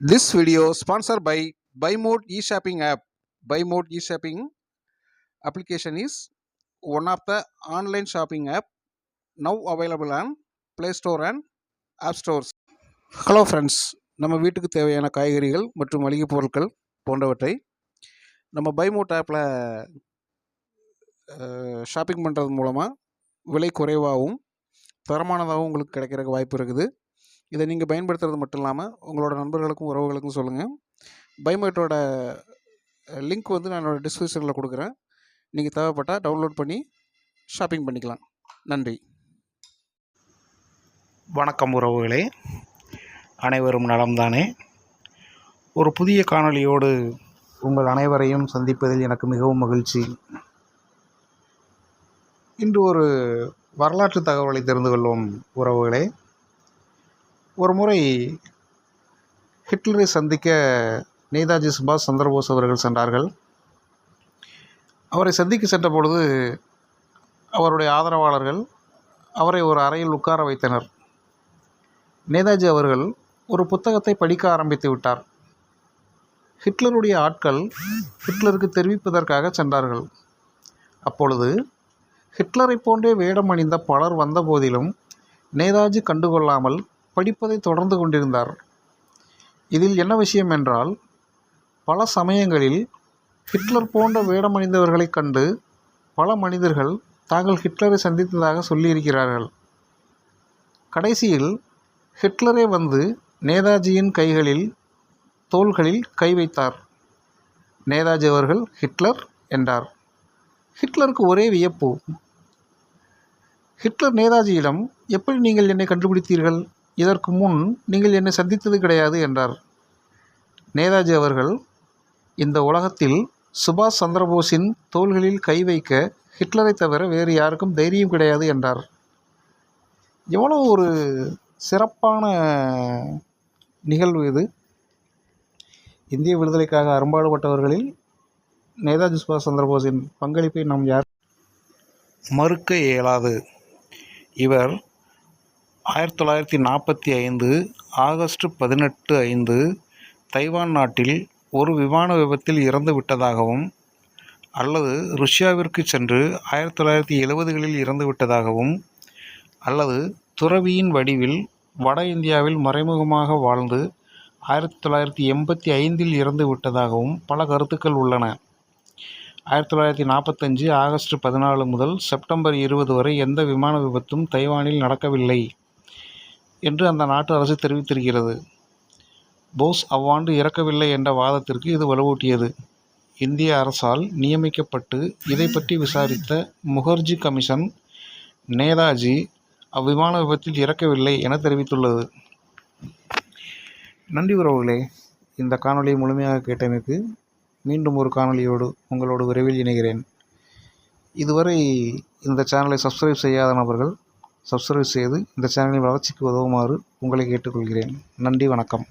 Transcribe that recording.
This video sponsored by BuyMode e-shopping app. BuyMode e-shopping application is one of the online shopping app now available on Play Store and App Stores. Hello friends, நம்ம வீட்டுக்கு தேவையான காய்கறிகள் மற்றும் மளிகை பொருட்கள் போன்றவற்றை நம்ம பைமோட் ஆப்பில் ஷாப்பிங் பண்ணுறது மூலமாக விலை குறைவாகவும் தரமானதாகவும் உங்களுக்கு கிடைக்கிறதுக்கு வாய்ப்பு இருக்குது. இதை நீங்கள் பயன்படுத்துறது மட்டும் இல்லாமல் உங்களோட நண்பர்களுக்கும் உறவுகளுக்கும் சொல்லுங்கள். பைமோட்டோட லிங்க் வந்து நான் என்னோடய டிஸ்கிரிப்ஷனில் கொடுக்குறேன். நீங்கள் தேவைப்பட்டால் டவுன்லோட் பண்ணி ஷாப்பிங் பண்ணிக்கலாம். நன்றி. வணக்கம் உறவுகளே, அனைவரும் நலம்தானே? ஒரு புதிய காணொளியோடு உங்கள் அனைவரையும் சந்திப்பதில் எனக்கு மிகவும் மகிழ்ச்சி. இன்று ஒரு வரலாற்று தகவலை தெரிந்து கொள்வோம் உறவுகளே. ஒரு முறை ஹிட்லரை சந்திக்க நேதாஜி சுபாஷ் சந்திரபோஸ் அவர்கள் சென்றார்கள். அவரை சந்திக்க சென்ற பொழுது அவருடைய ஆதரவாளர்கள் அவரை ஒரு அறையில் உட்கார வைத்தனர். நேதாஜி அவர்கள் ஒரு புத்தகத்தை படிக்க ஆரம்பித்து விட்டார். ஹிட்லருடைய ஆட்கள் ஹிட்லருக்கு தெரிவிப்பதற்காக சென்றார்கள். அப்பொழுது ஹிட்லரை போன்றே வேடம் அணிந்த பலர் வந்த போதிலும் நேதாஜி கண்டுகொள்ளாமல் படிப்பதை தொடர்ந்து கொண்டிருந்தார். இதில் என்ன விஷயம் என்றால், பல சமயங்களில் ஹிட்லர் போன்ற வேடமணிந்தவர்களை கண்டு பல மனிதர்கள் தாங்கள் ஹிட்லரை சந்தித்ததாக சொல்லியிருக்கிறார்கள். கடைசியில் ஹிட்லரே வந்து நேதாஜியின் தோள்களில் கை வைத்தார். நேதாஜி அவர்கள் ஹிட்லர் என்றார். ஹிட்லருக்கு ஒரே வியப்பு. ஹிட்லர் நேதாஜியிடம், எப்படி நீங்கள் என்னை கண்டுபிடித்தீர்கள்? இதற்கு முன் நீங்கள் என்னை சந்தித்தது கிடையாது என்றார். நேதாஜி அவர்கள், இந்த உலகத்தில் சுபாஷ் சந்திரபோஸின் தோள்களில் கை வைக்க ஹிட்லரை தவிர வேறு யாருக்கும் தைரியம் கிடையாது என்றார். எவ்வளோ ஒரு சிறப்பான நிகழ்வு இது! இந்திய விடுதலைக்காக அரும்பாடுபட்டவர்களில் நேதாஜி சுபாஷ் சந்திரபோஸின் பங்களிப்பை நாம் யார் மறுக்க இயலாது. இவர் 1945 ஆகஸ்ட் 18 தைவான் நாட்டில் ஒரு விமான விபத்தில் இறந்து விட்டதாகவும், அல்லது ருஷ்யாவிற்கு சென்று 1970களில் இறந்து விட்டதாகவும், அல்லது துறவியின் வடிவில் வட இந்தியாவில் மறைமுகமாக வாழ்ந்து 1985 இறந்து விட்டதாகவும் பல கருத்துக்கள் உள்ளன. 1945 ஆகஸ்ட் 14 முதல் செப்டம்பர் 20 வரை எந்த விமான விபத்தும் தைவானில் நடக்கவில்லை என்று அந்த நாட்டு அரசு தெரிவித்திருக்கிறது. போஸ் அவ்வாண்டு இறக்கவில்லை என்ற வாதத்திற்கு இது வலுவூட்டியது. இந்திய அரசால் நியமிக்கப்பட்டு இதை பற்றி விசாரித்த முகர்ஜி கமிஷன் நேதாஜி அவ்விமான விபத்தில் இறக்கவில்லை என தெரிவித்துள்ளது. நன்றி உறவுகளே. இந்த காணொலியை முழுமையாக கேட்டமைக்கு மீண்டும் ஒரு காணொலியோடு உங்களோடு விரைவில் இணைகிறேன். இதுவரை இந்த சேனலை சப்ஸ்கிரைப் செய்யாத நபர்கள் சப்ஸ்கிரைப் செய்து இந்த சேனலின் வளர்ச்சிக்கு உதவுமாறு உங்களை கேட்டுக்கொள்கிறேன். நன்றி, வணக்கம்.